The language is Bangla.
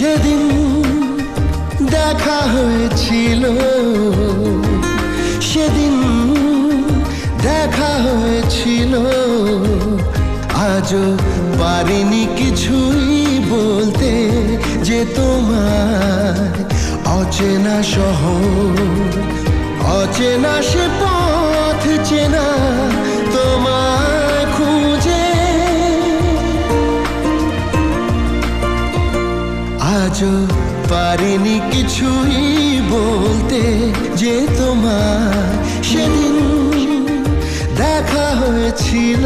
সেদিন দেখা হয়েছিল, সেদিন দেখা হয়েছিল। আজও পারিনি কিছুই বলতে, যে তোমার অচেনা শহর, অচেনা সে পথ চেনা তোমায় খুঁজে। আজও পারিনি কিছুই বলতে, যে তোমার সেদিন দেখা হয়েছিল।